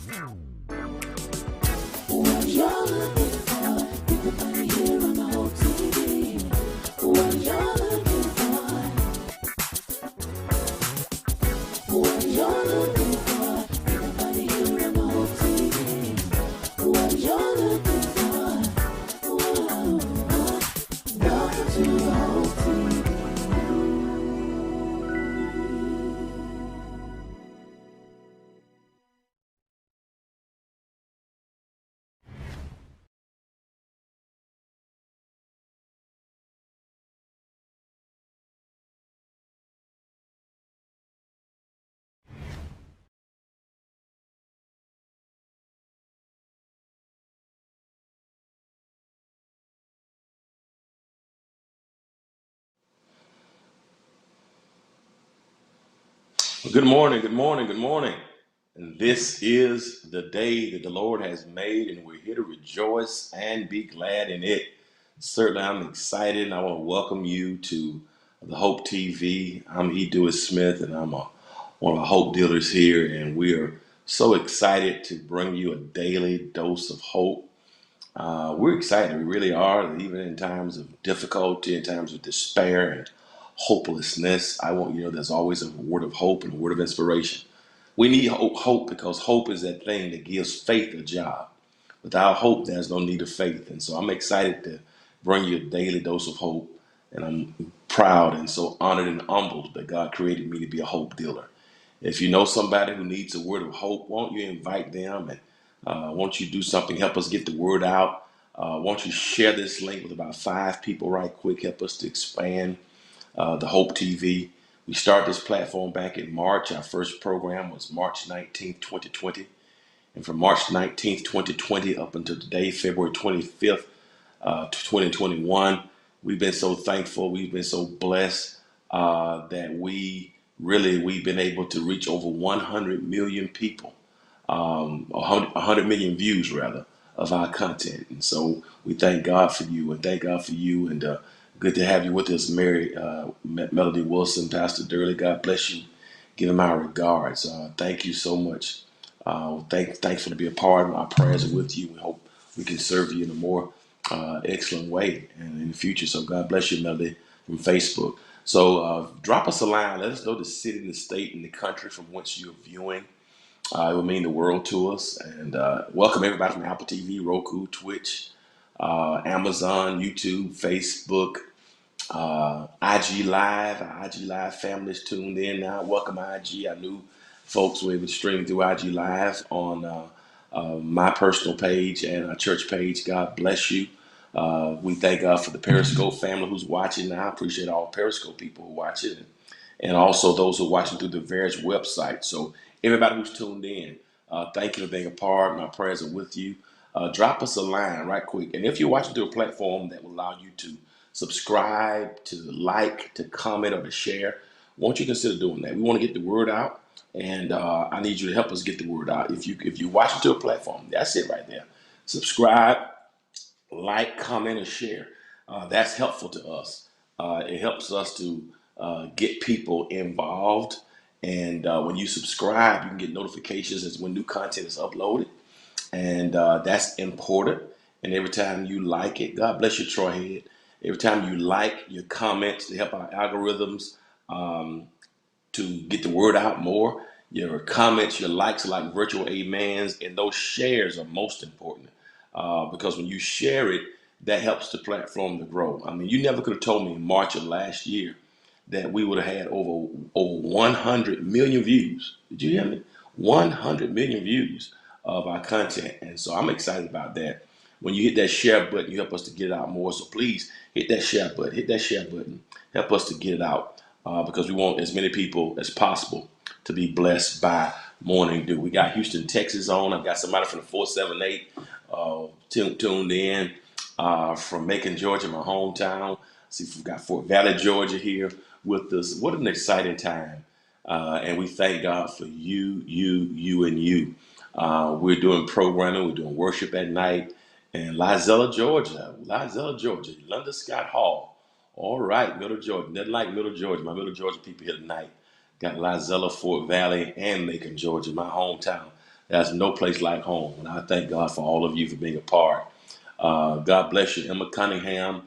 What you're looking for, everybody here on the whole TV. What you're looking for, what you're looking for, everybody here on the whole TV. What you're looking for, whoa, welcome to the whole TV. Good morning, good morning, good morning. And this is the day that the Lord has made, and we're here to rejoice and be glad in it. Certainly, I'm excited, and I want to welcome you to the Hope TV. I'm E. Dewey Smith, and one of the Hope dealers here, and we are so excited to bring you a daily dose of hope. We're excited. We really are. Even in times of difficulty, in times of despair and hopelessness, I want you to know there's always a word of hope and a word of inspiration. We need hope because hope is that thing that gives faith a job. Without hope, there's no need of faith. And so I'm excited to bring you a daily dose of hope. And I'm proud and so honored and humbled that God created me to be a hope dealer. If you know somebody who needs a word of hope, won't you invite them and won't you do something? Help us get the word out. Won't you share this link with about 5 people right quick? Help us to expand the Hope TV. We started this platform back in March. Our first program was March 19th, 2020. And from March 19th, 2020 up until today, February 25th, 2021, we've been so thankful. We've been so blessed that we've been able to reach over 100 million people, 100 million views rather of our content. And so we thank God for you and thank God for you. And good to have you with us, Mary Melody Wilson, Pastor Durley. God bless you. Give him our regards. Thank you so much. Thankful to be a part of our prayers are with you. We hope we can serve you in a more excellent way and in the future. So God bless you, Melody, from Facebook. So drop us a line. Let us know the city, the state, and the country from which you're viewing. It will mean the world to us. And welcome everybody from Apple TV, Roku, Twitch, Amazon, YouTube, Facebook, IG Live. Our IG Live family's tuned in now. Welcome, IG. I knew folks were able to stream through IG Live on my personal page and our church page. God bless you. We thank God for the Periscope family who's watching now. I appreciate all Periscope people who watch it, and also those who are watching through the various websites. So everybody who's tuned in, thank you for being a part. My prayers are with you. Drop us a line right quick. And if you're watching through a platform that will allow you to subscribe, to like, to comment, or to share, won't you consider doing that? We want to get the word out, and I need you to help us get the word out. If you watch it to a platform, that's it right there. Subscribe, like, comment, or share. That's helpful to us. It helps us to get people involved. And when you subscribe, you can get notifications as when new content is uploaded. And that's important. And every time you like it, God bless you, Troy Head. Every time you like your comments, they help our algorithms um, to get the word out more. Your comments, your likes are like virtual amens, and those shares are most important because when you share it, that helps the platform to grow. I mean, you never could have told me in March of last year that we would have had over 100 million views. Did you hear me? 100 million views of our content, and so I'm excited about that. When you hit that share button, you help us to get it out more. So please hit that share button. Hit that share button. Help us to get it out because we want as many people as possible to be blessed by Morning Dew. We got Houston, Texas on. I've got somebody from the 478 tuned in from Macon, Georgia, my hometown. See if we've got Fort Valley, Georgia here with us. What an exciting time. And we thank God for you, and you. We're doing programming. We're doing worship at night. And Lizella, Georgia, London Scott Hall. All right, Middle Georgia. Nothing like Middle Georgia. My Middle Georgia people here tonight. Got Lizella, Fort Valley, and Macon, Georgia, my hometown. There's no place like home. And I thank God for all of you for being a part. God bless you, Emma Cunningham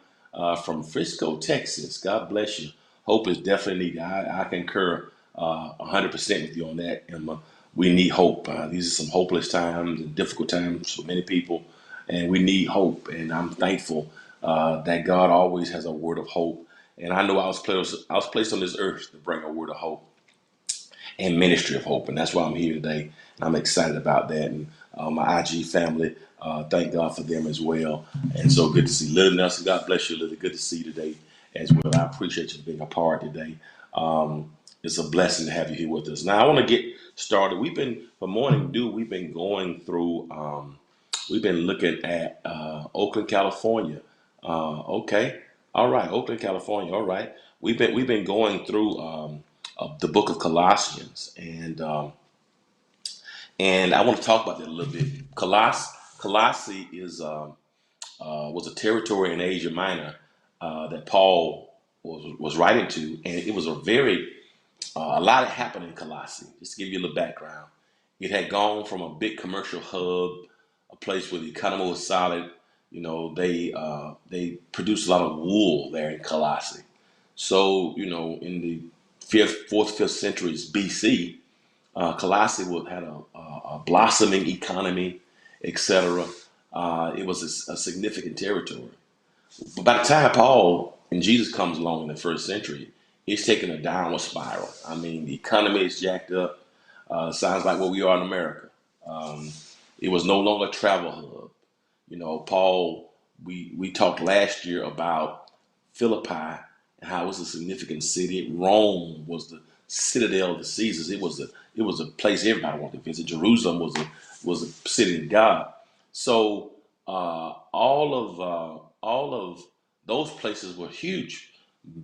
from Frisco, Texas. God bless you. Hope is definitely needed. I concur 100% with you on that, Emma. We need hope. These are some hopeless times and difficult times for many people, and we need hope. And I'm thankful that God always has a word of hope. And I know I was placed on this earth to bring a word of hope and ministry of hope. And that's why I'm here today. I'm excited about that. And my IG family, thank God for them as well. And so good to see Lily Nelson. God bless you, Lily. Good to see you today as well. I appreciate you being a part today. It's a blessing to have you here with us. Now, I want to get started. For Morning Dew, we've been looking at Oakland, California. Okay. All right. Oakland, California. All right. We've been going through of the book of Colossians, and I want to talk about that a little bit. Colossae was a territory in Asia Minor that Paul was writing to, and it was a lot had happened in Colossae. Just to give you a little background, it had gone from a big commercial hub, a place where the economy was solid. They produced a lot of wool there in Colossae. So in the fourth, fifth centuries BC, Colossae had a blossoming economy, etc. It was a significant territory. But by the time Paul and Jesus comes along in the first century, it's taking a downward spiral. I mean, the economy is jacked up. Sounds like what we are in America. Um, it was no longer a travel hub. Paul, we talked last year about Philippi and how it was a significant city. Rome was the citadel of the Caesars. It was a place everybody wanted to visit. Jerusalem was a city of God. So all of those places were huge,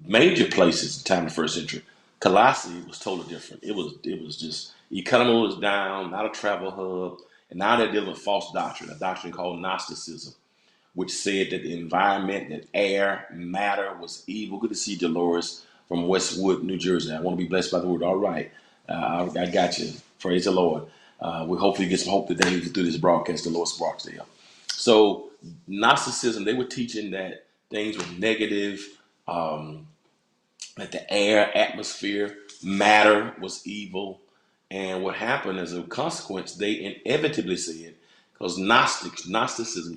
major places at the time of the first century. Colossae was totally different. It was just economy was down, not a travel hub, and now they're dealing with false doctrine, a doctrine called Gnosticism, which said that the environment, that air, matter was evil. Good to see Dolores from Westwood, New Jersey. I want to be blessed by the word. All right. I got you. Praise the Lord. We hopefully get some hope today through this broadcast, Dolores Barksdale. So, Gnosticism, they were teaching that things were negative, um, that the air, atmosphere, matter was evil. And what happened as a consequence, they inevitably said, because Gnosticism, Gnosticism,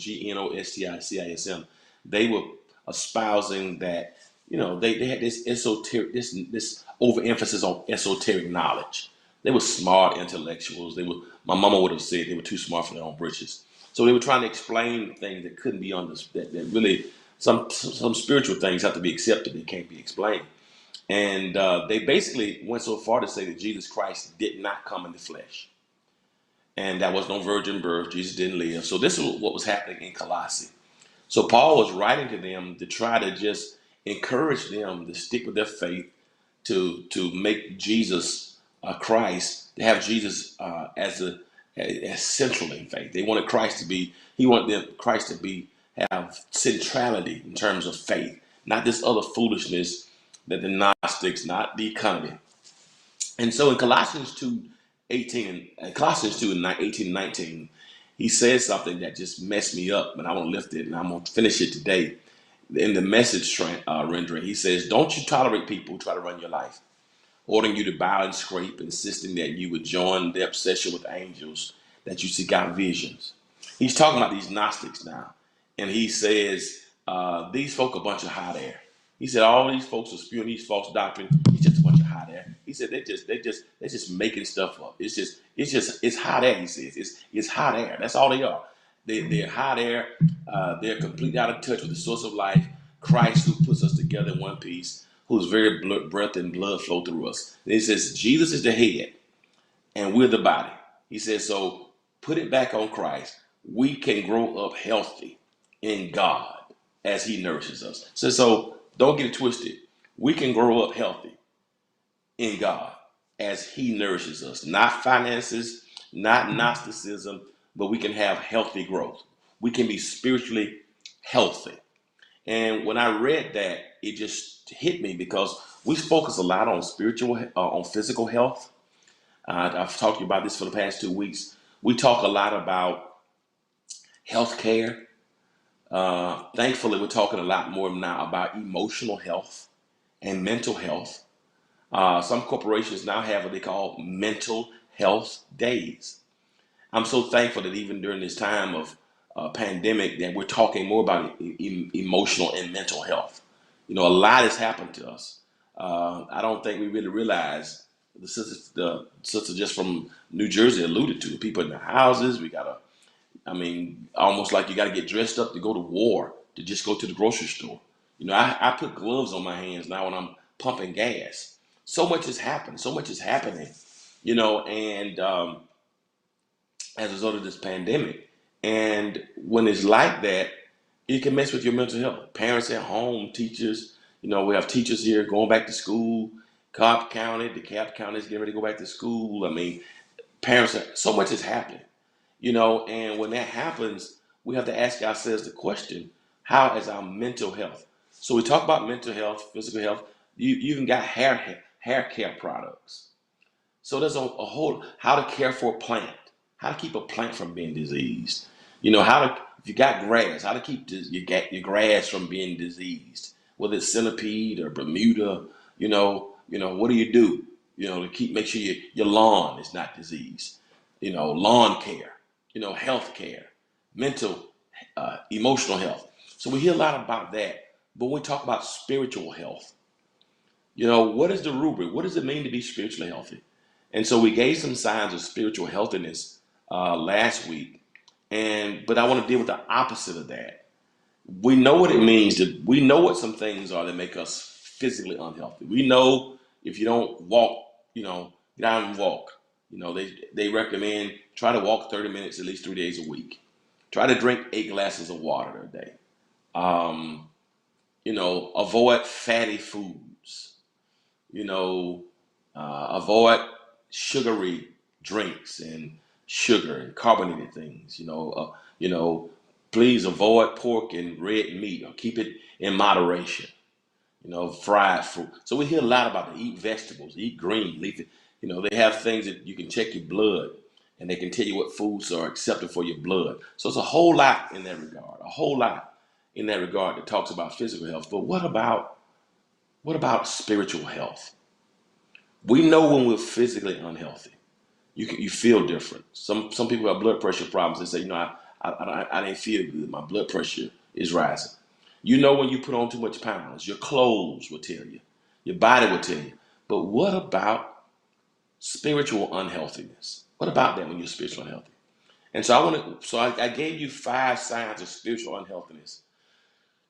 they were espousing that, they had this esoteric, this overemphasis on esoteric knowledge. They were smart intellectuals. My mama would have said they were too smart for their own britches. So they were trying to explain things that couldn't be understood, that really, some spiritual things have to be accepted, they can't be explained. And they basically went so far to say that Jesus Christ did not come in the flesh. And that was no virgin birth. Jesus didn't live. So this is what was happening in Colossae. So Paul was writing to them to try to just encourage them to stick with their faith, to make Jesus Christ, to have Jesus as central in faith. They wanted Christ to be. He wanted Christ to be have centrality in terms of faith, not this other foolishness that the Gnostics, not the economy. And so in Colossians 2 and 18 and 19, he says something that just messed me up, and I want to lift it, and I'm going to finish it today. In the message rendering, he says, "Don't you tolerate people who try to run your life, ordering you to bow and scrape, insisting that you would join their obsession with angels, that you seek out visions." He's talking about these Gnostics now. And he says, these folk are a bunch of hot air. He said, all these folks are spewing these false doctrine. It's just a bunch of hot air. He said, they're just making stuff up. It's hot air, he says. It's hot air. That's all they are. They're hot air. They're completely out of touch with the source of life, Christ, who puts us together in one piece, whose very breath and blood flow through us. And he says, Jesus is the head and we're the body. He says, so put it back on Christ. We can grow up healthy in God as he nourishes us. So don't get it twisted. We can grow up healthy in God as he nourishes us. Not finances, not Gnosticism, but we can have healthy growth. We can be spiritually healthy. And when I read that, it just hit me because we focus a lot on on physical health. I've talked to you about this for the past 2 weeks. We talk a lot about healthcare. Thankfully, we're talking a lot more now about emotional health and mental health. Some corporations now have what they call mental health days. I'm so thankful that even during this time of pandemic, that we're talking more about emotional and mental health. You know, a lot has happened to us. I don't think we really realize the sister just from New Jersey alluded to people in their houses. We gotta, I mean, almost like you got to get dressed up to go to war to just go to the grocery store. You know, I put gloves on my hands now when I'm pumping gas. So much has happened. So much is happening. You know, and as a result of this pandemic. And when it's like that, it can mess with your mental health. Parents at home, teachers, you know, we have teachers here going back to school. Cobb County, DeKalb County is getting ready to go back to school. I mean, parents, so much is happening, you know, and when that happens, we have to ask ourselves the question, how is our mental health? So we talk about mental health, physical health. You even got hair care products. So there's a whole how to care for a plant, how to keep a plant from being diseased. You know how to if you got grass, how to keep your grass from being diseased, whether it's centipede or Bermuda. What do you do? You know to keep make sure your lawn is not diseased. You know lawn care. You know health care, mental, emotional health. So we hear a lot about that, but when we talk about spiritual health, you know, what is the rubric? What does it mean to be spiritually healthy? And so we gave some signs of spiritual healthiness last week, and but I want to deal with the opposite of that. We know what it means to. We know what some things are that make us physically unhealthy. We know if you don't walk, you know, get out and walk. You know, they recommend try to walk 30 minutes at least 3 days a week. Try to drink 8 glasses of water a day. Um, avoid fatty foods. You know, avoid sugary drinks and sugar and carbonated things. Please avoid pork and red meat or keep it in moderation. You know, fried food. So we hear a lot about the eat vegetables, eat green, leafy. You know, they have things that you can check your blood and they can tell you what foods are accepted for your blood. So it's a whole lot in that regard, a whole lot in that regard that talks about physical health. But what about spiritual health? We know when we're physically unhealthy. You feel different. Some people have blood pressure problems. They say, I didn't feel good. My blood pressure is rising. You know when you put on too much pounds, your clothes will tell you, your body will tell you. But what about spiritual unhealthiness? What about that when you're spiritually unhealthy? And so I gave you 5 signs of spiritual unhealthiness.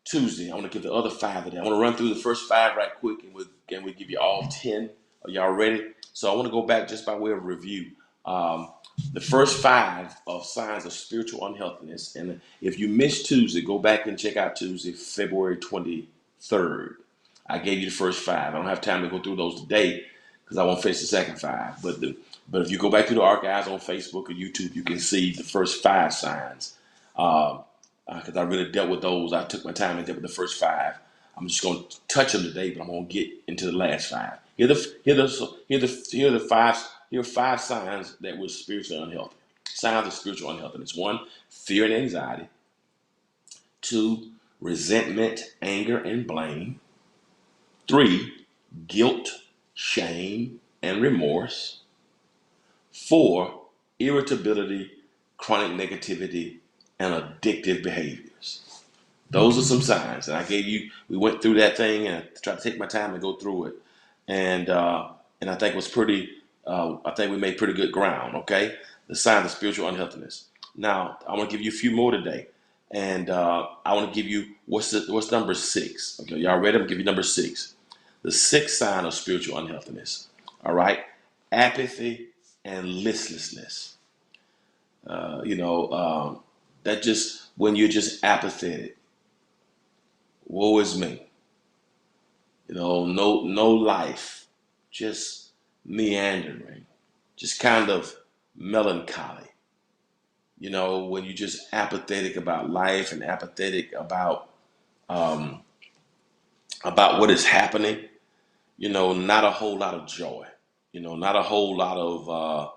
Tuesday. I want to give the other 5 today. I want to run through the first 5 right quick, and we give you all 10. Are y'all ready? So I want to go back just by way of review. Um, the first 5 of signs of spiritual unhealthiness, and if you missed Tuesday, go back and check out Tuesday, February 23rd. I gave you the first 5. I don't have time to go through those today because I won't finish the second 5. But if you go back to the archives on Facebook or YouTube, you can see the first 5 signs. Um, because I really dealt with those. I took my time and dealt with the first 5. I'm just going to touch them today, but I'm going to get into the last 5. Here are 5 signs that we're spiritually unhealthy. Signs of spiritual unhealthiness. 1, fear and anxiety. 2, resentment, anger, and blame. 3, guilt, shame, and remorse. 4, irritability, chronic negativity, and addictive behaviors. Those are some signs, and we went through that thing, and I tried to take my time and go through it, and I think it was pretty. I think we made pretty good ground. Okay, the signs of spiritual unhealthiness. Now I want to give you a few more today, and I want to give you what's number 6. Okay, y'all ready? I'm gonna give you number 6. The 6th sign of spiritual unhealthiness. All right, apathy and listlessness. Uh, you know, um, that just when you're just apathetic. Woe is me. No life, just meandering, just kind of melancholy. When you're just apathetic about life and apathetic um, about what is happening. Not a whole lot of joy. Not a whole lot of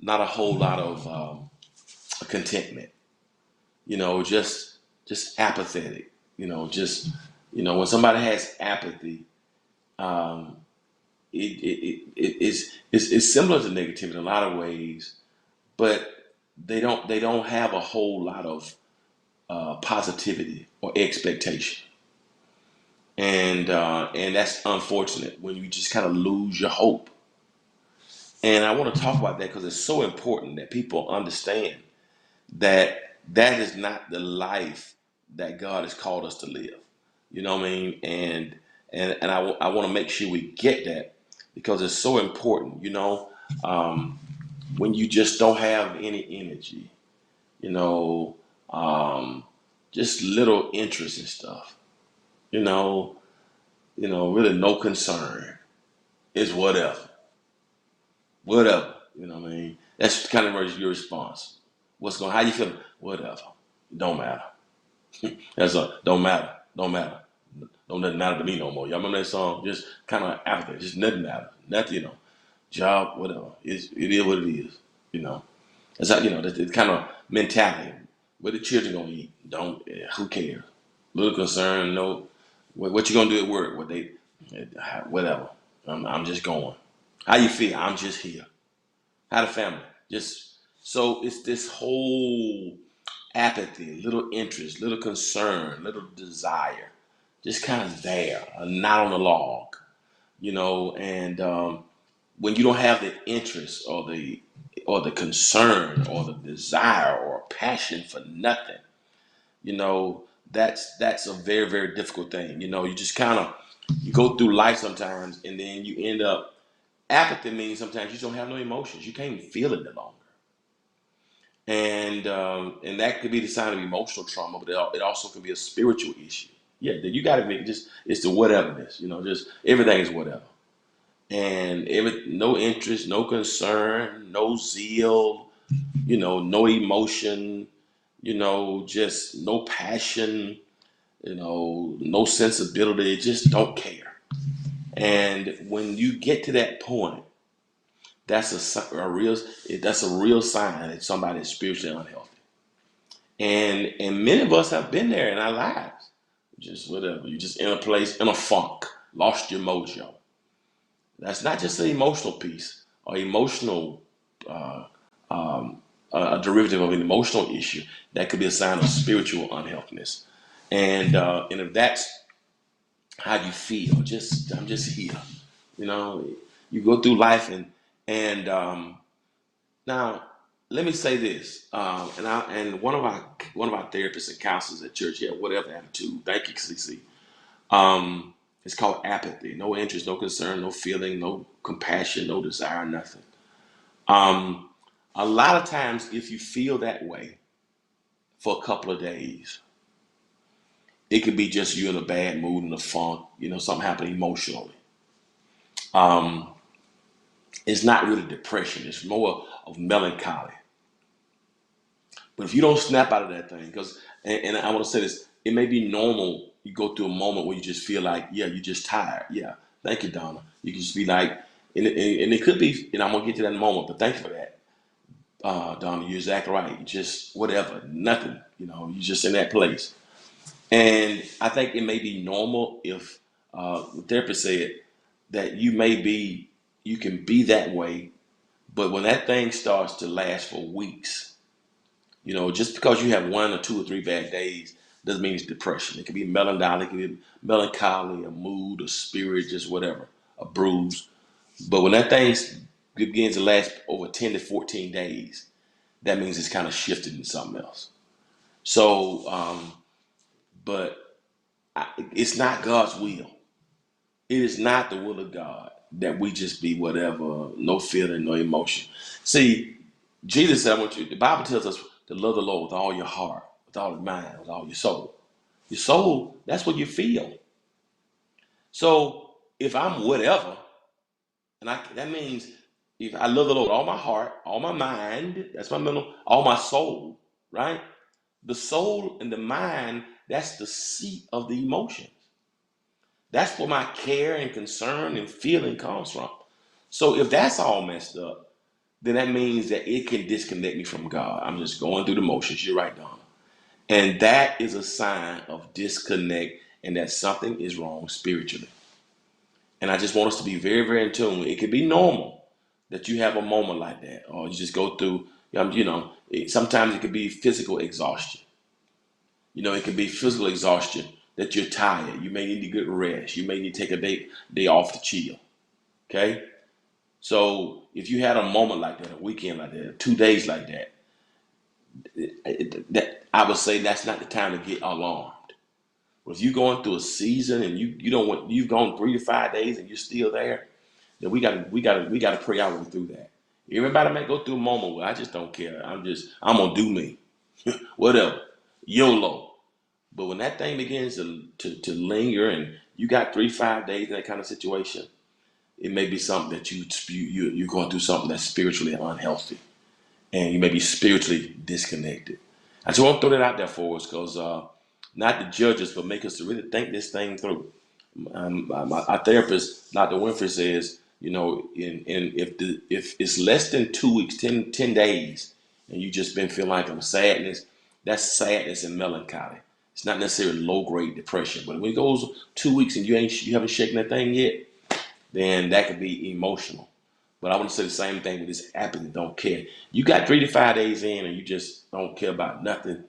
not a whole lot of contentment. Just apathetic. Just when somebody has apathy, um, it's similar to negativity in a lot of ways, but they don't have a whole lot of positivity or expectation, and that's unfortunate when you just kind of lose your hope. And I want to talk about that because it's so important that people understand that that is not the life that God has called us to live. You know what I mean? And I want to make sure we get that because it's so important. Um, when you just don't have any energy, you know, um, just little interest in stuff, you know, really no concern. It's whatever. You know what I mean? That's kind of your response. How you feeling? Whatever. Don't matter. Don't matter. Don't matter. Don't nothing matter to me no more. Y'all remember that song? Just kind of after, just nothing matter. Nothing, job, whatever. It is what it is. You know. That's how, that kind of mentality. What the children gonna eat? Don't. Who cares? Little concern. No. What you gonna do at work? Whatever. I'm just going. How you feel? I'm just here. How the family? Just so it's this whole apathy, little interest, little concern, little desire, just kind of there, not on the log, And when you don't have the interest or the concern or the desire or passion for nothing, that's a very very difficult thing. You just kind of you go through life sometimes, and then you end up apathy means sometimes you don't have no emotions. You can't even feel it no longer. And that could be the sign of emotional trauma, but it also can be a spiritual issue. Yeah, that you got to make just it's the whateverness, just everything is whatever, and no interest, no concern, no zeal, no emotion, just no passion, no sensibility, just don't care. And when you get to that point, that's a real sign that somebody is spiritually unhealthy. And many of us have been there in our lives. Just whatever. You just in a place, in a funk, lost your mojo. That's not just an emotional piece or emotional, uh, a derivative of an emotional issue. That could be a sign of spiritual unhealthiness. And if that's how you feel, I'm just here. You know, you go through life and now, let me say this, and one of our therapists and counselors at church, yeah, whatever attitude. Thank you, CC. It's called apathy. No interest, no concern, no feeling, no compassion, no desire, nothing. Um, a lot of times, if you feel that way for a couple of days, it could be just you in a bad mood, in a funk, something happened emotionally. Um, it's not really depression. It's more of melancholy. But if you don't snap out of that thing, and I want to say this, it may be normal. You go through a moment where you just feel like, yeah, you're just tired. Yeah, thank you, Donna. You can just be like, and it could be, and I'm gonna get to that in a moment. But thank you for that, Donna. You're exactly right. You just whatever, nothing. You're just in that place. And I think it may be normal if the therapist said that you can be that way, but when that thing starts to last for weeks. Just because you have one or two or three bad days doesn't mean it's depression. It can be melancholy, a mood, a spirit, just whatever, a bruise. But when that thing begins to last over 10 to 14 days, that means it's kind of shifted into something else. So, but it's not God's will. It is not the will of God that we just be whatever, no feeling, no emotion. See, Jesus said, the Bible tells us to love the Lord with all your heart, with all your mind, with all your soul. Your soul, that's what you feel. So if I'm whatever, that means if I love the Lord with all my heart, all my mind, that's my mental, all my soul, right? The soul and the mind, that's the seat of the emotions. That's where my care and concern and feeling comes from. So if that's all messed up, then that means that it can disconnect me from God. I'm just going through the motions. You're right, Donna. And that is a sign of disconnect and that something is wrong spiritually. And I just want us to be very, very in tune. It could be normal that you have a moment like that, or you just go through, sometimes it could be physical exhaustion. It could be physical exhaustion that you're tired. You may need to get rest. You may need to take a day off to chill. Okay? So if you had a moment like that, a weekend like that, 2 days like that, that I would say that's not the time to get alarmed. But if you're going through a season and you don't want you've gone 3 to 5 days and you're still there, then we gotta pray our way through that. Everybody might go through a moment where I just don't care. I'm gonna do me. Whatever. YOLO. But when that thing begins to linger and you got 3 to 5 days in that kind of situation, it may be something that you're going through something that's spiritually unhealthy, and you may be spiritually disconnected. I just want to throw that out there for us because not to judge us, but make us to really think this thing through. Our therapist, Dr. Winfrey, says, if it's less than 2 weeks, 10 days, and you just been feeling like sadness, that's sadness and melancholy. It's not necessarily low grade depression, but when it goes 2 weeks and you haven't shaken that thing yet, then that could be emotional. But I want to say the same thing with this apathy, don't care. You got 3 to 5 days in and you just don't care about nothing.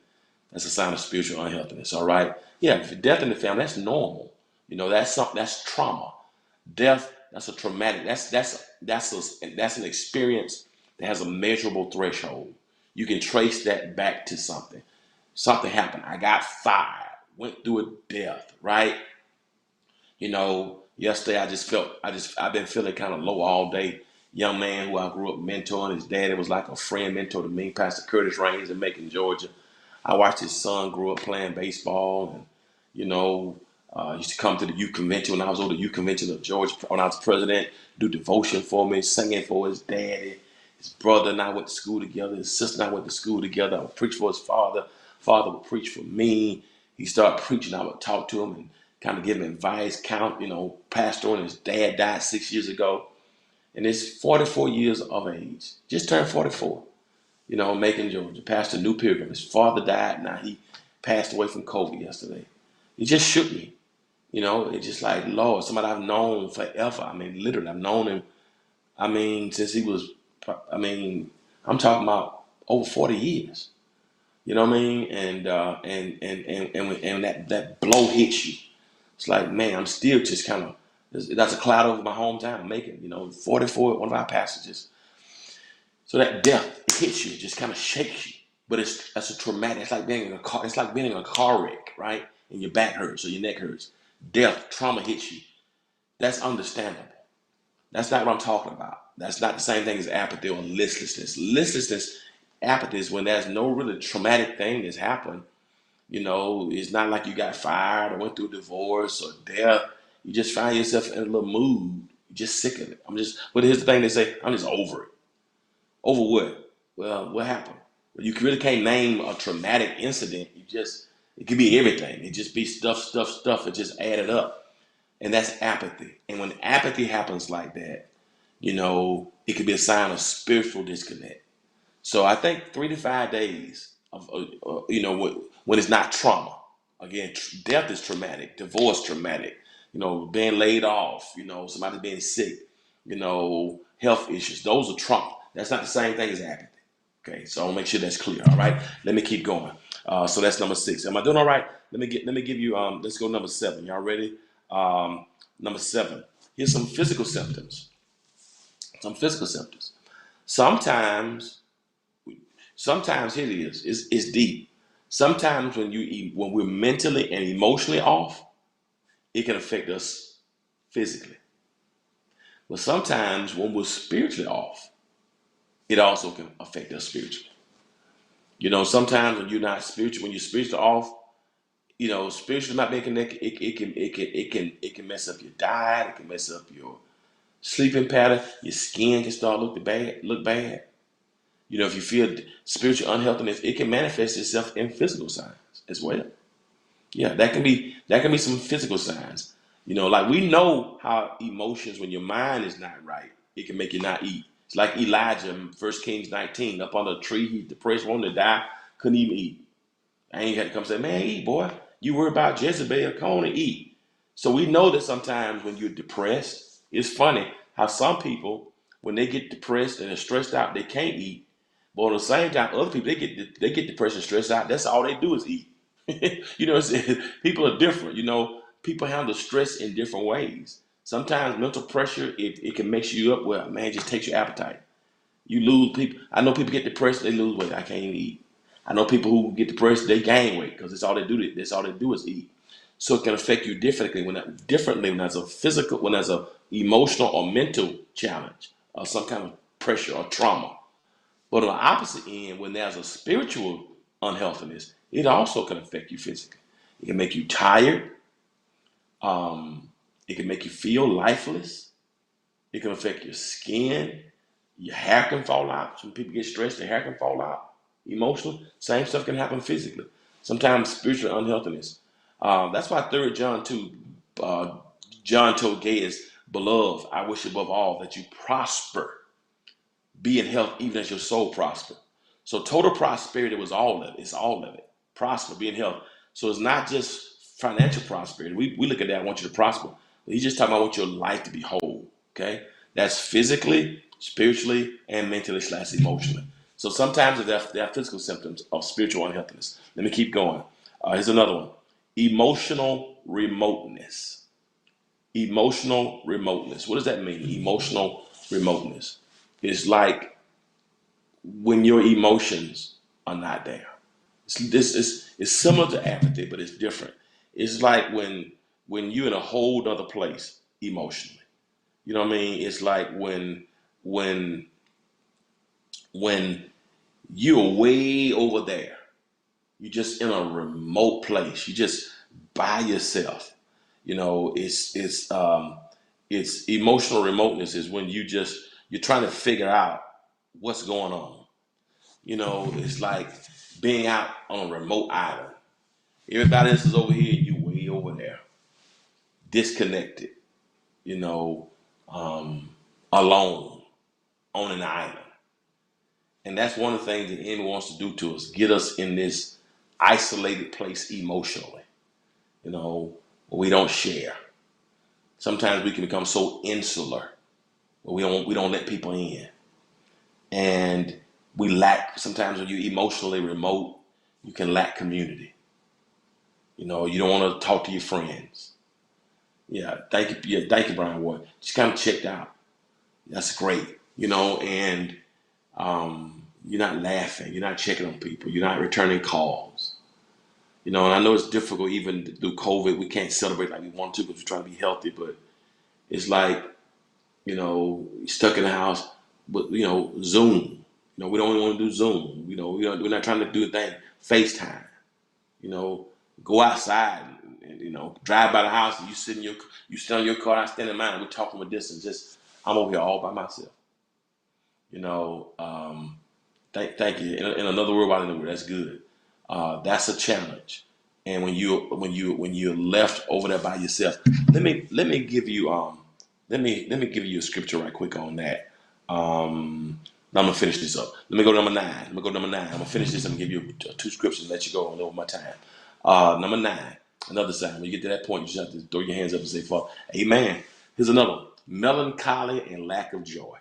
That's a sign of spiritual unhealthiness, all right? Yeah, death in the family, that's normal. That's something, that's trauma. Death, that's a traumatic, that's an experience that has a measurable threshold. You can trace that back to something. Something happened. I got fired, went through a death, right? Yesterday I've been feeling kind of low all day. Young man who I grew up mentoring, his daddy was like a friend mentor to me, Pastor Curtis Raines in Macon, Georgia. I watched his son grow up playing baseball, and used to come to the youth convention when I was on the youth convention of Georgia when I was president, do devotion for me, singing for his daddy. His brother and I went to school together. His sister and I went to school together. I would preach for his father. Father would preach for me. He started preaching. I would talk to him and kind of give him advice. Pastoring. His dad died 6 years ago, and he's 44 years of age. Just turned 44. Macon, Georgia. Pastor New Pilgrim. His father died. Now he passed away from COVID yesterday. It just shook me. It's just like, Lord, somebody I've known forever. I mean, literally, I've known him. I mean, since he was, I'm talking about over 40 years. You know what I mean? And that blow hits you. It's like, man, I'm still just kind of, that's a cloud over my hometown, Macon. 44, one of our passages. So that death, it hits you, it just kind of shakes you. But that's a traumatic. It's like being in a car. It's like being in a car wreck, right? And your back hurts or your neck hurts. Death, trauma hits you. That's understandable. That's not what I'm talking about. That's not the same thing as apathy or listlessness. Apathy is when there's no really traumatic thing that's happened. It's not like you got fired or went through a divorce or death. You just find yourself in a little mood. You're just sick of it. But here's the thing they say, I'm just over it. Over what? Well, what happened? Well, you really can't name a traumatic incident. It could be everything. It just be stuff. It just added up. And that's apathy. And when apathy happens like that, it could be a sign of spiritual disconnect. So I think 3 to 5 days of, when it's not trauma. Again, death is traumatic. Divorce traumatic. Being laid off. Somebody being sick. Health issues. Those are trauma. That's not the same thing as apathy. Okay, so I'll make sure that's clear. All right, let me keep going. So that's number 6. Am I doing all right? Let me give you. Let's go number 7. Y'all ready? Number 7. Here's some physical symptoms. Sometimes here it is. It's deep. Sometimes when we're mentally and emotionally off, it can affect us physically. But sometimes when we're spiritually off, it also can affect us spiritually. Sometimes when you're not spiritual, when you're spiritually off, spiritually not being connected, it can mess up your diet, it can mess up your sleeping pattern, your skin can start look bad. If you feel spiritual unhealthiness, it can manifest itself in physical signs as well. Yeah, that can be some physical signs. Like we know how emotions, when your mind is not right, it can make you not eat. It's like Elijah in 1 Kings 19, up on the tree, he depressed, wanted to die, couldn't even eat. And he had to come say, man, eat, boy. You worry about Jezebel, come on and eat. So we know that sometimes when you're depressed, it's funny how some people, when they get depressed and they're stressed out, they can't eat. But at the same time, other people, they get depressed and stressed out. That's all they do is eat. People are different. People handle stress in different ways. Sometimes mental pressure, it can mess you up. Well, man, it just takes your appetite. You lose people. I know people get depressed, they lose weight. I can't even eat. I know people who get depressed, they gain weight because that's all they do. That's all they do is eat. So it can affect you differently when there's a physical, when there's a emotional or mental challenge or some kind of pressure or trauma. But on the opposite end, when there's a spiritual unhealthiness, it also can affect you physically. It can make you tired. It can make you feel lifeless. It can affect your skin. Your hair can fall out. Some people get stressed, their hair can fall out. Emotional, same stuff can happen physically. Sometimes spiritual unhealthiness. That's why 3 John 2, John told Gaius, beloved, I wish above all that you prosper, be in health even as your soul prosper. So total prosperity was all of it. It's all of it. Prosper, be in health. So it's not just financial prosperity. We look at that, I want you to prosper. But he's just talking about I want your life to be whole. Okay? That's physically, spiritually, and mentally / emotionally. So sometimes there are physical symptoms of spiritual unhealthiness. Let me keep going. Here's another one. Emotional remoteness. Emotional remoteness. What does that mean? Emotional remoteness. It's like when your emotions are not there. It's similar to apathy, but it's different. It's like when you're in a whole other place emotionally. You know what I mean? It's like when when you're way over there, you're just in a remote place. You just by yourself. It's emotional remoteness is when you're trying to figure out what's going on. It's like being out on a remote island. Everybody else is over here, you way over there, disconnected. You know, alone on an island. And that's one of the things the enemy wants to do to us, get us in this isolated place emotionally, where we don't share. Sometimes we can become so insular where we don't let people in. And we lack sometimes when you're emotionally remote, you can lack community. You don't want to talk to your friends. Yeah, thank you. Yeah, thank you, Brian Ward. Just kind of checked out. That's great. And you're not laughing, you're not checking on people, you're not returning calls. And I know it's difficult even through COVID. We can't celebrate like we want to because we're trying to be healthy, but it's like, you're stuck in the house, but Zoom. We don't want to do Zoom. We're not trying to do a thing. FaceTime. Go outside and drive by the house and you sit on your car, I stand in mine, and we're talking from a distance. Just I'm over here all by myself. You know, thank you. In another word, while in the word, that's good. That's a challenge. And when you're left over there by yourself, let me give you let me give you a scripture right quick on that. Now I'm gonna finish this up. Let me go to number 9. I'm gonna finish this. I'm gonna give you 2 scriptures and let you go on over my time. Number 9, another sign. When you get to that point, you just have to throw your hands up and say, "Father, Amen." Here's another one: melancholy and lack of joy.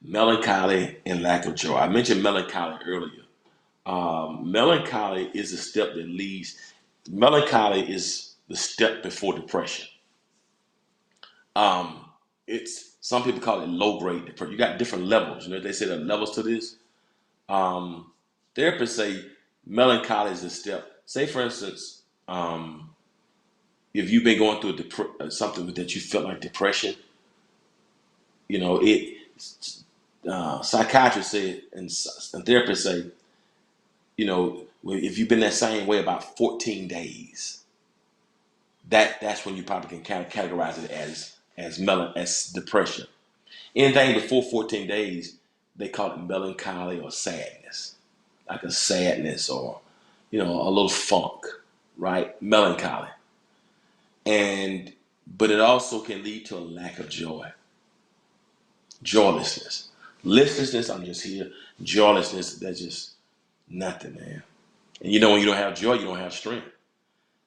Melancholy and lack of joy. I mentioned melancholy earlier. Melancholy is the step that leads. Melancholy is the step before depression. Um, it's some people call it low grade depression. You got different levels. They say there are levels to this. Um, Therapists say melancholy is a step. Say, for instance, if you've been going through something that you felt like depression, it. Psychiatrists say and therapists say, if you've been that same way about 14 days, that's when you probably can kind of categorize it as depression. Anything before 14 days, they call it melancholy or sadness, like a sadness or a little funk, right? Melancholy, but it also can lead to a lack of joy. Joylessness. Listlessness, I'm just here. Joylessness, that's just nothing, man. And you know, when you don't have joy, you don't have strength.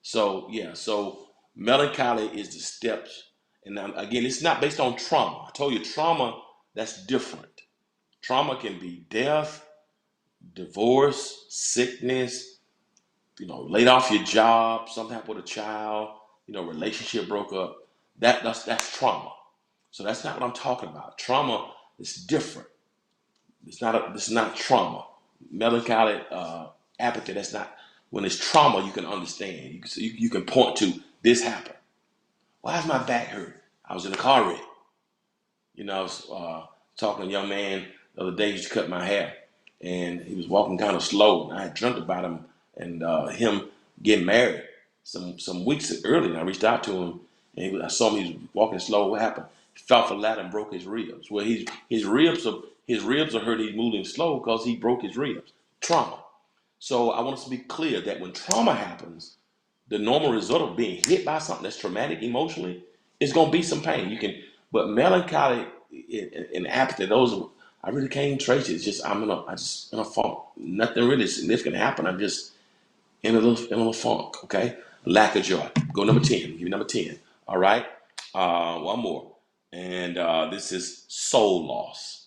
So, yeah, so melancholy is the steps. And now, again, it's not based on trauma. I told you trauma, that's different. Trauma can be death, divorce, sickness, laid off your job, something happened with a child, relationship broke up. That's trauma. So that's not what I'm talking about. Trauma is different. It's not trauma. Melancholy, apathy. That's not. When it's trauma, you can understand. You can point to this happened. Why is my back hurt? I was in a car wreck. I was talking to a young man the other day. He used to cut my hair, and he was walking kind of slow. And I had dreamt about him and him getting married some weeks earlier. And I reached out to him, and I saw him. He was walking slow. What happened? He fell off a ladder and broke his ribs. Well, his ribs are hurt. He's moving slow because he broke his ribs. Trauma. So I want us to be clear that when trauma happens, the normal result of being hit by something that's traumatic emotionally is going to be some pain. But melancholy and apathy, I really can't trace it. It's just I just in a funk. Nothing really significant happened. I'm just in a little funk. Okay, lack of joy. Go number 10. Give me number 10. All right, one more, and this is soul loss.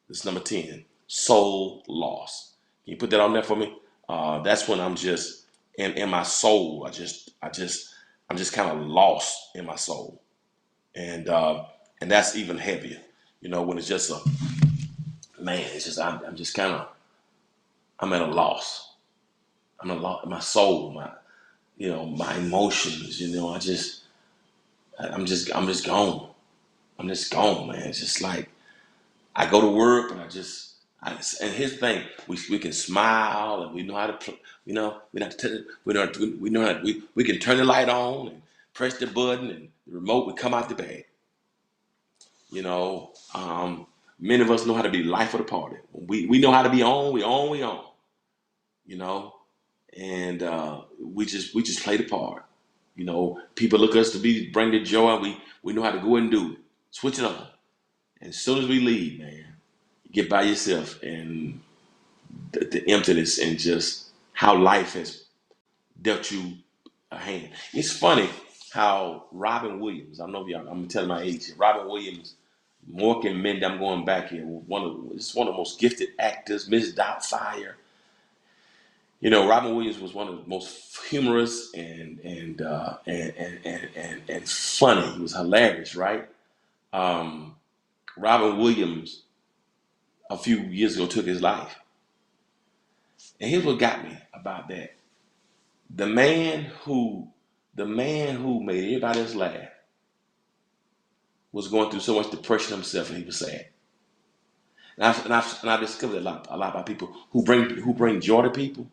This is number 10. Soul loss. Can you put that on there for me? That's when I'm just in my soul. I'm just kind of lost in my soul, and that's even heavier. When it's just man, it's just I'm just kind of I'm at a loss. I'm at a loss. My soul, my emotions. I'm just gone. I'm just gone, man. It's just like I go to work and and here's the thing: we can smile and we know how to, we not to, we know how we can turn the light on and press the button and the remote would come out the bag. You know, many of us know how to be life of the party. We know how to be on. We on. We on. You know, and we just play the part. People look at us to bring the joy. We know how to go and do it. Switch it on. And as soon as we leave, man, you get by yourself and the emptiness and just how life has dealt you a hand. It's funny how Robin Williams, I don't know if y'all, I'm telling my age here, Robin Williams, Morgan Mendel, I'm going back here, it's one of the most gifted actors, Miss Doubtfire. Robin Williams was one of the most humorous and funny. He was hilarious, right? Robin Williams a few years ago took his life. And here's what got me about that. The man who made everybody else laugh was going through so much depression himself, and he was sad. And I've discovered a lot about people who bring joy to people.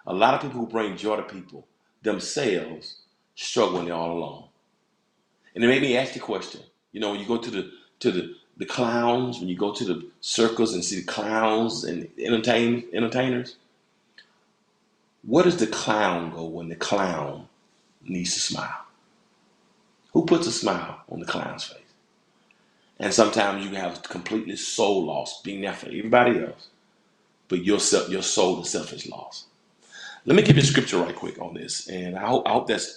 A lot of people who bring joy to people themselves struggle when they're all alone. And it made me ask the question. When you go to the clowns, when you go to the circus and see the clowns and entertainers, where does the clown go when the clown needs to smile? Who puts a smile on the clown's face? And sometimes you have completely soul lost, being there for everybody else, but your soul itself is lost. Let me give you a scripture right quick on this, and I hope that's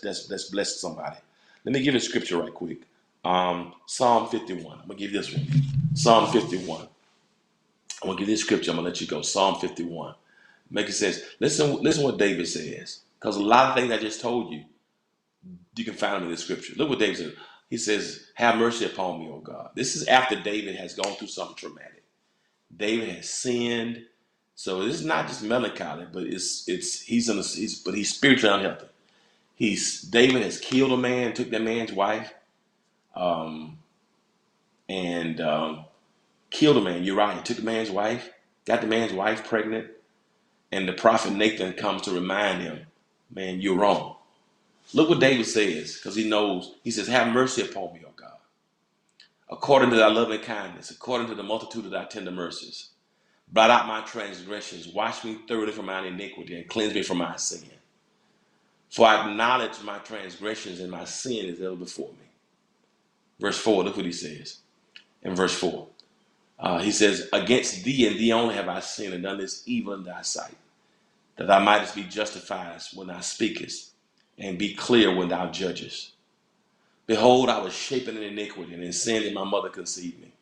blessed somebody. Let me give you a scripture right quick. Psalm 51. I'm gonna give you this one. Psalm 51. I'm gonna give you this scripture. I'm gonna let you go. Psalm 51. Make it sense. Listen what David says, because a lot of things I just told you, you can find them in the scripture. Look what David says. He says, "Have mercy upon me, O God." This is after David has gone through something traumatic. David has sinned. So this is not just melancholy, but he's spiritually unhealthy. David has killed a man, took that man's wife, um, and killed a man. Uriah took the man's wife, got the man's wife pregnant, and the prophet Nathan comes to remind him, "Man, you're wrong." Look what David says, because he knows. He says, "Have mercy upon me, O God, according to thy loving kindness, according to the multitude of thy tender mercies. Blot out my transgressions, wash me thoroughly from my iniquity, and cleanse me from my sin. For I acknowledge my transgressions, and my sin is ever before me." Verse 4, look what he says in verse 4. He says, against thee and thee only have I sinned and done this evil in thy sight, that thou mightest be justified when thou speakest, and be clear when thou judgest. Behold, I was shapen in iniquity, and in sin did my mother conceive me.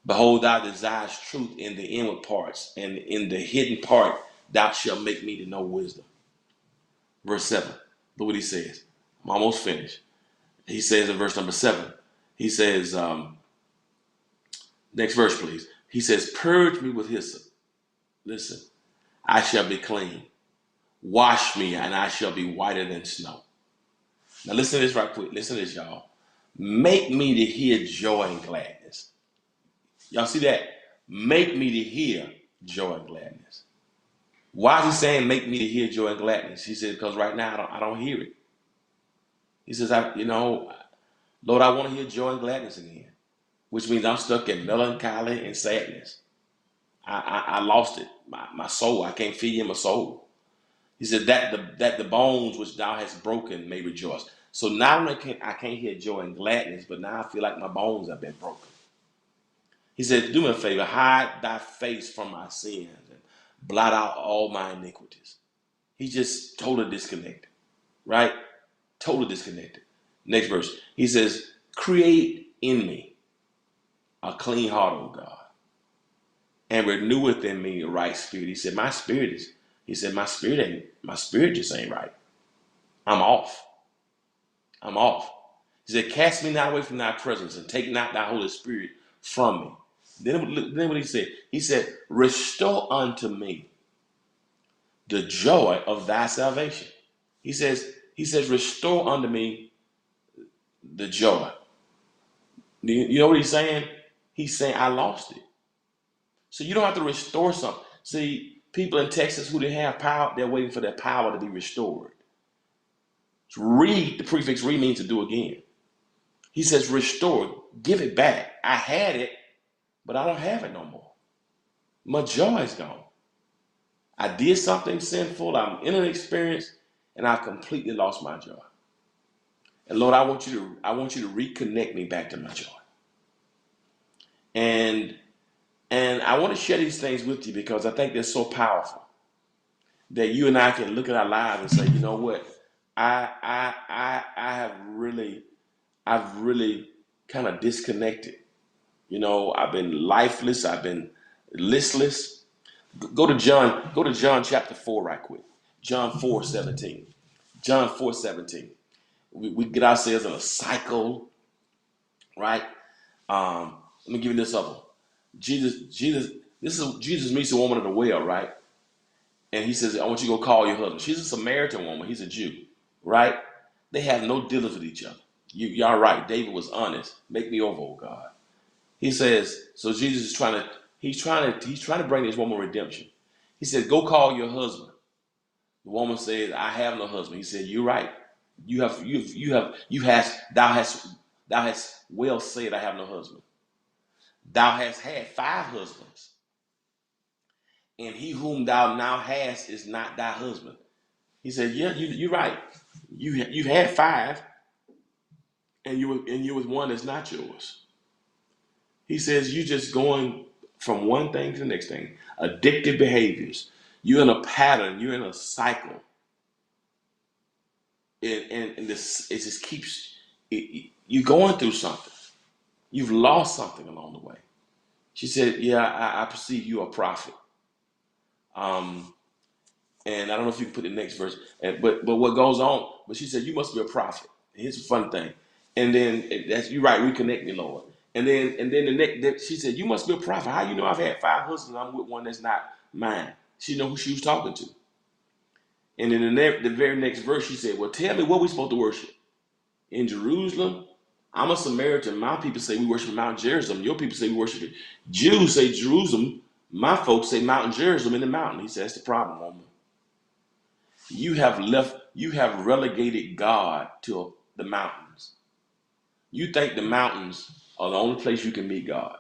Behold, thou desirest truth in the inward parts, and in the hidden part thou shalt make me to know wisdom. Verse 7, look what he says. I'm almost finished. He says in verse number 7, he says, next verse, please. He says, purge me with hyssop. Listen, I shall be clean. Wash me, and I shall be whiter than snow. Now listen to this right quick. Listen to this, y'all. Make me to hear joy and gladness. Y'all see that? Make me to hear joy and gladness. Why is he saying make me to hear joy and gladness? He said, because right now I don't hear it. He says, Lord, I want to hear joy and gladness again, which means I'm stuck in melancholy and sadness. I lost it, my soul. I can't feel in my soul. He said that the bones which thou hast broken may rejoice. So now I can't hear joy and gladness, but now I feel like my bones have been broken. He said, do me a favor, hide thy face from my sins and blot out all my iniquities. He's just totally disconnected, right? Totally disconnected. Next verse. He says, create in me a clean heart, O God, and renew within me a right spirit. He said, my spirit just ain't right. I'm off. He said, cast me not away from thy presence and take not thy Holy Spirit from me. Then what he said? He said, restore unto me the joy of thy salvation. He says, restore unto me the joy. You know what he's saying? He's saying, I lost it. So you don't have to restore something. See, people in Texas who didn't have power, they're waiting for their power to be restored. The prefix re means to do again. He says, restore, give it back. I had it, but I don't have it no more. My joy is gone. I did something sinful. I'm in an experience, and I completely lost my joy. And Lord, I want you to reconnect me back to my joy. And I want to share these things with you because I think they're so powerful that you and I can look at our lives and say, you know what, I've really kind of disconnected. You know, I've been lifeless. I've been listless. Go to John chapter 4 right quick. John 4:17. John 4:17. We get ourselves in a cycle, right? Let me give you this other one. Jesus meets a woman at the well, right? And he says, I want you to go call your husband. She's a Samaritan woman. He's a Jew, right? They have no dealings with each other. Y'all right. David was honest. Make me over, oh God. He says, so Jesus is he's trying to bring this woman redemption. He said, go call your husband. The woman says, I have no husband. He said, you're right. Thou hast well said, I have no husband. Thou hast had 5 husbands, and he whom thou now hast is not thy husband. He said, yeah, you're right. You've had 5, and you with one that's not yours. He says, you just going from one thing to the next thing. Addictive behaviors. You're in a pattern. You're in a cycle. And this, it just keeps, you're going through something. You've lost something along the way. She said, yeah, I perceive you a prophet. And I don't know if you can put the next verse, but what goes on, but she said, you must be a prophet. Here's the fun thing. And then, you're right, reconnect me, Lord. And then she said, you must be a prophet. How you know I've had 5 husbands and I'm with one that's not mine? She didn't know who she was talking to. And in the very next verse, she said, well, tell me what we're supposed to worship. In Jerusalem, I'm a Samaritan. My people say we worship Mount Gerizim. Your people say we worship it. Jews say Jerusalem. My folks say Mount Gerizim in the mountain. He said, that's the problem, woman. You have relegated God to the mountains. You think the mountains are the only place you can meet God.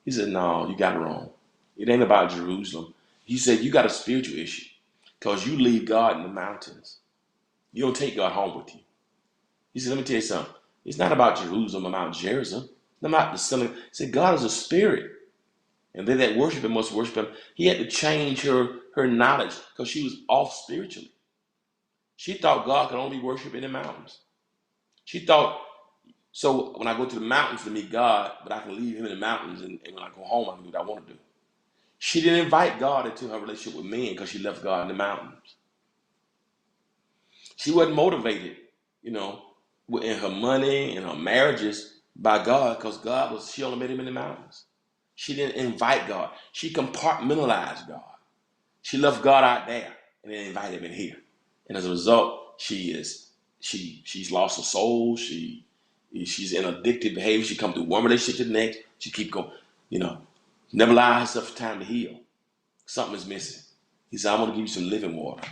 He said, no, you got it wrong. It ain't about Jerusalem. He said, you got a spiritual issue because you leave God in the mountains. You don't take God home with you. He said, let me tell you something. It's not about Jerusalem or Mount Gerizim. It's not about the Son. He said, God is a spirit. And they that worship him must worship him. He had to change her knowledge because she was off spiritually. She thought God could only be worshipped in the mountains. She thought, so when I go to the mountains to meet God, but I can leave him in the mountains, and when I go home, I can do what I want to do. She didn't invite God into her relationship with men because she left God in the mountains. She wasn't motivated, you know, in her money and her marriages by God because she only met him in the mountains. She didn't invite God. She compartmentalized God. She left God out there and then invited him in here. And as a result, she's lost her soul. She's in addictive behavior. She come through one relationship to the next. She keep going, you know, never allow herself time to heal. Something is missing. He said, I'm gonna give you some living water.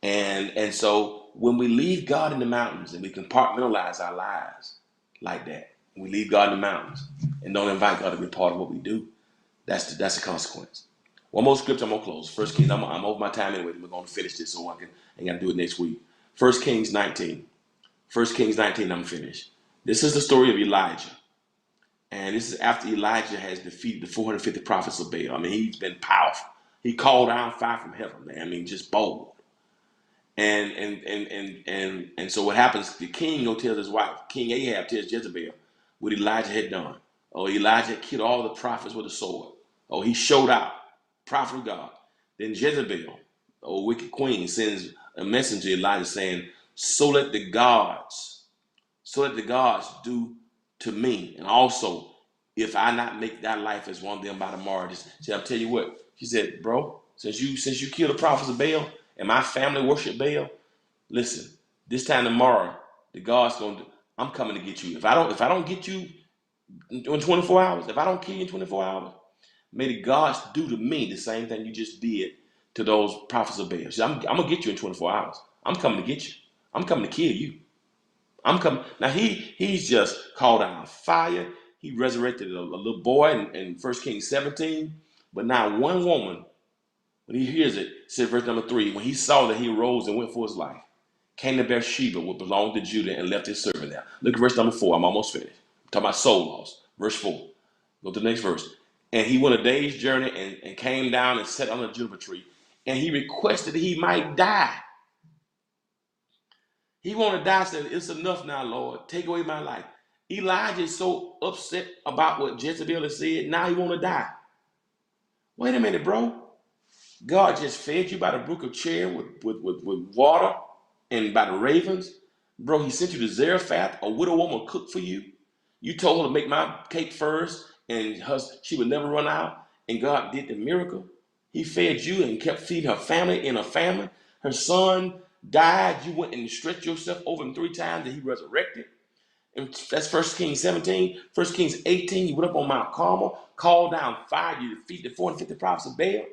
And so when we leave God in the mountains and we compartmentalize our lives like that, we leave God in the mountains and don't invite God to be part of what we do, that's the consequence. One more scripture, I'm gonna close. First Kings, I'm over my time anyway. We're gonna finish this so I gotta do it next week. First Kings 19. First Kings 19, I'm finished. This is the story of Elijah. And this is after Elijah has defeated the 450 prophets of Baal. I mean, he's been powerful. He called down fire from heaven, man. I mean, just bold. And so what happens, the king go tells his wife, King Ahab tells Jezebel what Elijah had done. Oh, Elijah had killed all the prophets with a sword. Oh, he showed out, prophet of God. Then Jezebel, oh wicked queen, sends a message to Elijah saying, so let the gods do to me. And also, if I not make thy life as one of them by tomorrow. See, I'll tell you what. She said, bro, since you killed the prophets of Baal and my family worship Baal, listen, this time tomorrow, the God's gonna do, I'm coming to get you. If I don't get you in 24 hours, if I don't kill you in 24 hours, may the gods do to me the same thing you just did to those prophets of Baal. See, I'm gonna get you in 24 hours. I'm coming to get you. I'm coming to kill you. I'm coming. Now he's just called down fire. He resurrected a little boy in 1 Kings 17. But now one woman, when he hears it, said verse number 3, when he saw that he arose and went for his life, came to Beersheba, which belonged to Judah, and left his servant there. Look at verse number 4. I'm almost finished. I'm talking about soul loss. Verse 4. Go to the next verse. And he went a day's journey and came down and sat under a juniper tree. And he requested that he might die. He wanted to die, said, it's enough now, Lord. Take away my life. Elijah is so upset about what Jezebel has said. Now he want to die. Wait a minute, bro. God just fed you by the brook of Cherith with water and by the ravens. Bro, he sent you to Zarephath, a widow woman cooked for you. You told her to make my cake first, and she would never run out. And God did the miracle. He fed you and kept feeding her family in her family. Her son died. You went and stretched yourself over him 3 times, and he resurrected. And that's 1 Kings 17. 1 Kings 18, you went up on Mount Carmel, called down fire, you defeated the 450 prophets of Baal.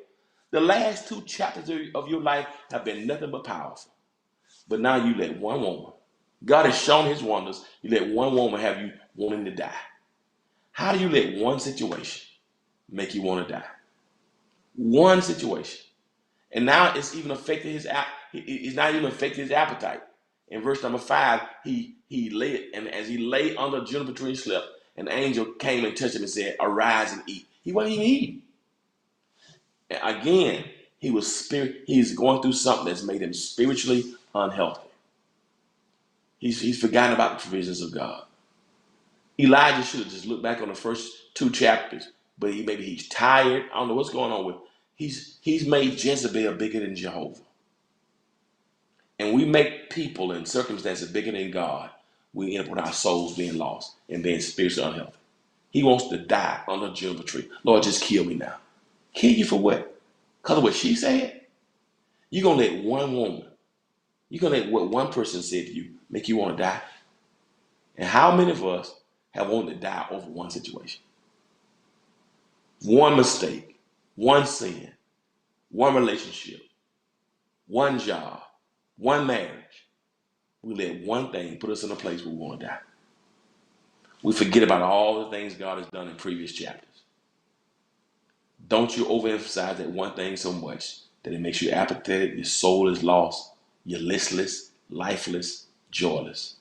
The last 2 chapters of your life have been nothing but powerful. But now you let one woman, God has shown his wonders, you let one woman have you wanting to die. How do you let one situation make you want to die? One situation. And now it's even affected it's not even affected his appetite. In verse number 5, he lay, and as he lay under a juniper tree and slept, an angel came and touched him and said, arise and eat. He wasn't even eating. And again, he's going through something that's made him spiritually unhealthy. He's forgotten about the provisions of God. Elijah should have just looked back on the first 2 chapters, but maybe he's tired. I don't know what's going on with him. He's made Jezebel bigger than Jehovah. And we make people and circumstances bigger than God. We end up with our souls being lost and being spiritually unhealthy. He wants to die on a juniper tree. Lord, just kill me now. Kill you for what? Because of what she said? You're going to let one woman, you're going to let what one person said to you make you want to die? And how many of us have wanted to die over one situation? One mistake, one sin, one relationship, one job, one marriage. We let one thing put us in a place where we want to die. We forget about all the things God has done in previous chapters. Don't you overemphasize that one thing so much that it makes you apathetic, your soul is lost, you're listless, lifeless, joyless.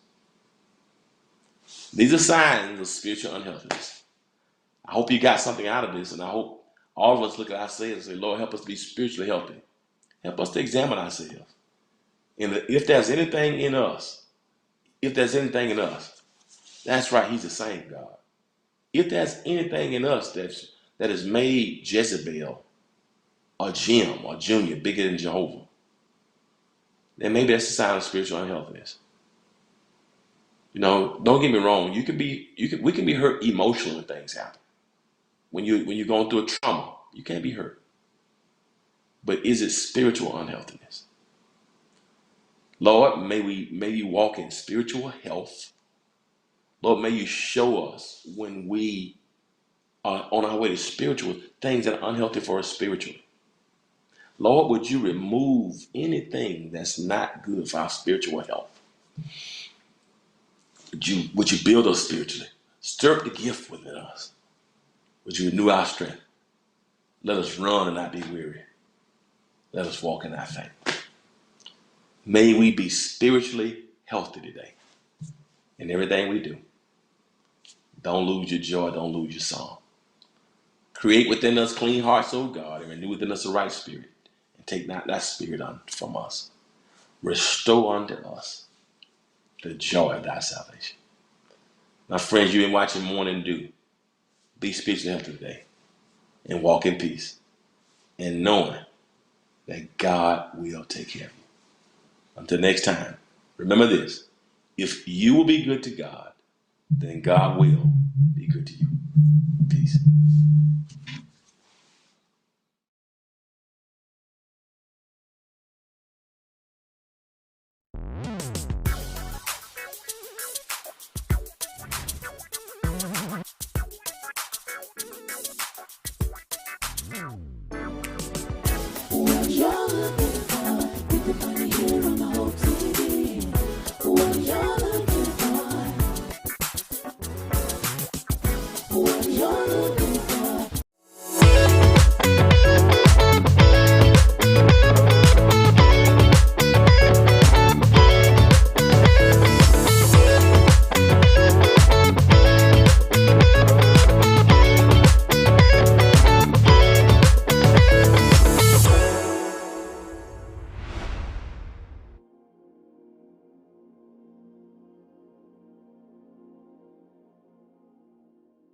These are signs of spiritual unhealthiness. I hope you got something out of this, and I hope all of us look at ourselves and say, Lord, help us to be spiritually healthy. Help us to examine ourselves. And if there's anything in us, that's right, he's the same God. If there's anything in us that has made Jezebel or Jim or Junior bigger than Jehovah, then maybe that's a sign of spiritual unhealthiness. Don't get me wrong. We can be hurt emotionally when things happen. When you're going through a trauma, you can't be hurt. But is it spiritual unhealthiness? Lord, may you walk in spiritual health. Lord, may you show us when we are on our way to spiritual things that are unhealthy for us spiritually. Lord, would you remove anything that's not good for our spiritual health? Would you build us spiritually? Stir up the gift within us. Would you renew our strength? Let us run and not be weary. Let us walk in our faith. May we be spiritually healthy today in everything we do. Don't lose your joy. Don't lose your song. Create within us clean hearts, O God, and renew within us a right spirit. And take not that spirit from us. Restore unto us the joy of thy salvation. My friends, you've been watching Morning Dew. Be spiritually healthy today and walk in peace and knowing that God will take care of you. Until next time, remember this. If you will be good to God, then God will be good to you. Peace.